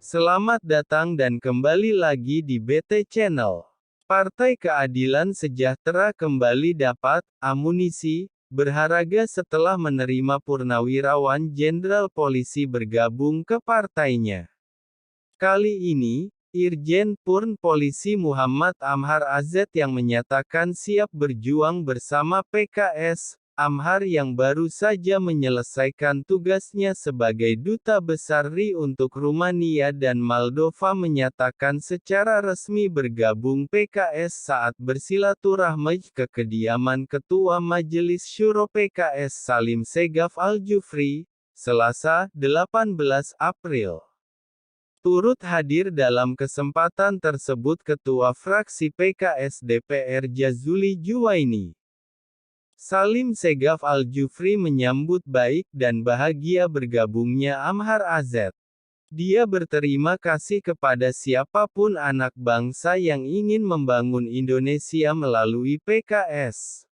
Selamat datang dan kembali lagi di BT Channel. Partai Keadilan Sejahtera kembali dapat amunisi berharga setelah menerima Purnawirawan Jenderal Polisi bergabung ke partainya. Kali ini, Irjen Purn Polisi Muhammad Amhar AZ yang menyatakan siap berjuang bersama PKS. Amhar yang baru saja menyelesaikan tugasnya sebagai Duta Besar RI untuk Rumania dan Moldova menyatakan secara resmi bergabung PKS saat bersilaturahmi ke kediaman Ketua Majelis Syuro PKS Salim Segaf Al-Jufri, Selasa, 18 April. Turut hadir dalam kesempatan tersebut Ketua Fraksi PKS DPR Jazuli Juwaini. Salim Segaf Al-Jufri menyambut baik dan bahagia bergabungnya Amhar AZ. Dia berterima kasih kepada siapapun anak bangsa yang ingin membangun Indonesia melalui PKS.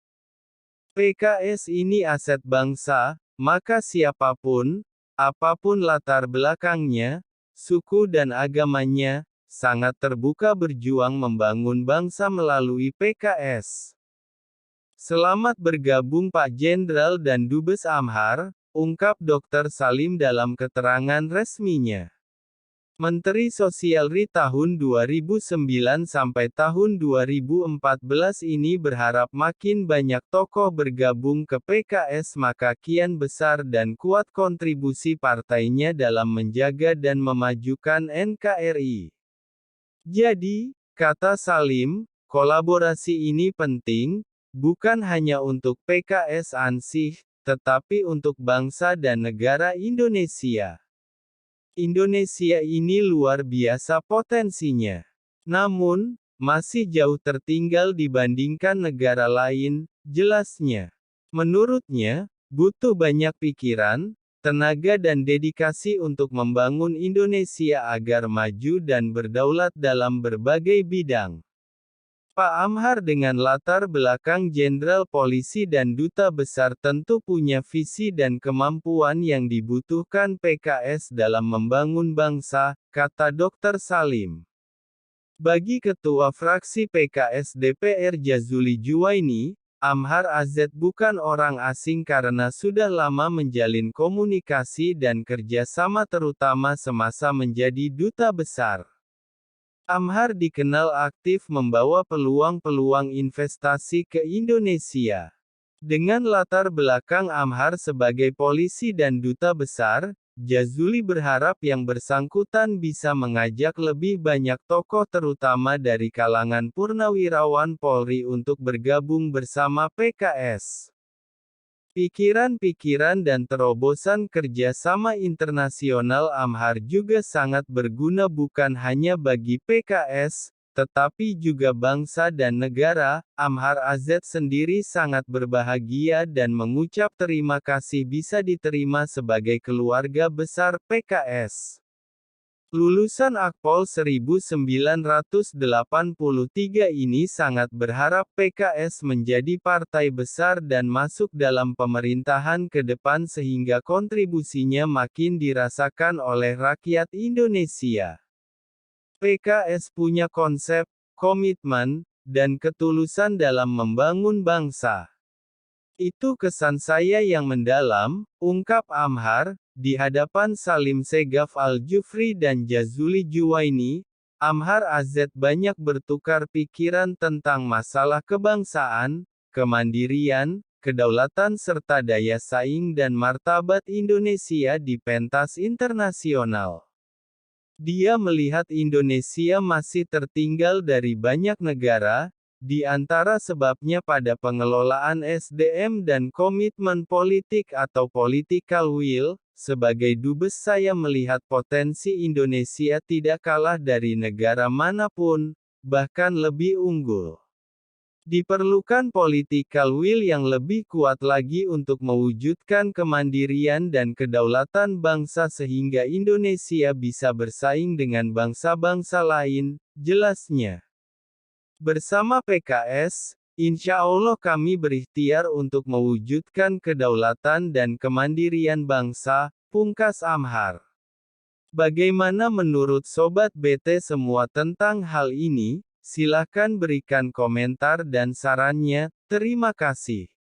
PKS ini aset bangsa, maka siapapun, apapun latar belakangnya, suku dan agamanya, sangat terbuka berjuang membangun bangsa melalui PKS. Selamat bergabung Pak Jenderal dan Dubes Amhar, ungkap Dr. Salim dalam keterangan resminya. Menteri Sosial RI tahun 2009 sampai tahun 2014 ini berharap makin banyak tokoh bergabung ke PKS maka kian besar dan kuat kontribusi partainya dalam menjaga dan memajukan NKRI. Jadi, kata Salim, kolaborasi ini penting, bukan hanya untuk PKS ansih, tetapi untuk bangsa dan negara Indonesia. Indonesia ini luar biasa potensinya. Namun, masih jauh tertinggal dibandingkan negara lain, jelasnya. Menurutnya, butuh banyak pikiran, tenaga dan dedikasi untuk membangun Indonesia agar maju dan berdaulat dalam berbagai bidang. Pak Amhar dengan latar belakang Jenderal Polisi dan Duta Besar tentu punya visi dan kemampuan yang dibutuhkan PKS dalam membangun bangsa, kata Dr. Salim. Bagi Ketua Fraksi PKS DPR Jazuli Juwaini, Amhar AZ bukan orang asing karena sudah lama menjalin komunikasi dan kerjasama terutama semasa menjadi Duta Besar. Amhar dikenal aktif membawa peluang-peluang investasi ke Indonesia. Dengan latar belakang Amhar sebagai polisi dan duta besar, Jazuli berharap yang bersangkutan bisa mengajak lebih banyak tokoh terutama dari kalangan purnawirawan Polri untuk bergabung bersama PKS. Pikiran-pikiran dan terobosan kerjasama internasional Amhar juga sangat berguna bukan hanya bagi PKS, tetapi juga bangsa dan negara. Amhar AZ sendiri sangat berbahagia dan mengucap terima kasih bisa diterima sebagai keluarga besar PKS. Lulusan Akpol 1983 ini sangat berharap PKS menjadi partai besar dan masuk dalam pemerintahan ke depan sehingga kontribusinya makin dirasakan oleh rakyat Indonesia. PKS punya konsep, komitmen, dan ketulusan dalam membangun bangsa. Itu kesan saya yang mendalam, ungkap Amhar, di hadapan Salim Segaf Al-Jufri dan Jazuli Juwaini. Amhar AZ banyak bertukar pikiran tentang masalah kebangsaan, kemandirian, kedaulatan serta daya saing dan martabat Indonesia di pentas internasional. Dia melihat Indonesia masih tertinggal dari banyak negara, di antara sebabnya pada pengelolaan SDM dan komitmen politik atau political will. Sebagai dubes saya melihat potensi Indonesia tidak kalah dari negara manapun, bahkan lebih unggul. Diperlukan political will yang lebih kuat lagi untuk mewujudkan kemandirian dan kedaulatan bangsa sehingga Indonesia bisa bersaing dengan bangsa-bangsa lain, jelasnya. Bersama PKS, insya Allah kami berikhtiar untuk mewujudkan kedaulatan dan kemandirian bangsa, pungkas Amhar. Bagaimana menurut Sobat BT semua tentang hal ini? Silahkan berikan komentar dan sarannya. Terima kasih.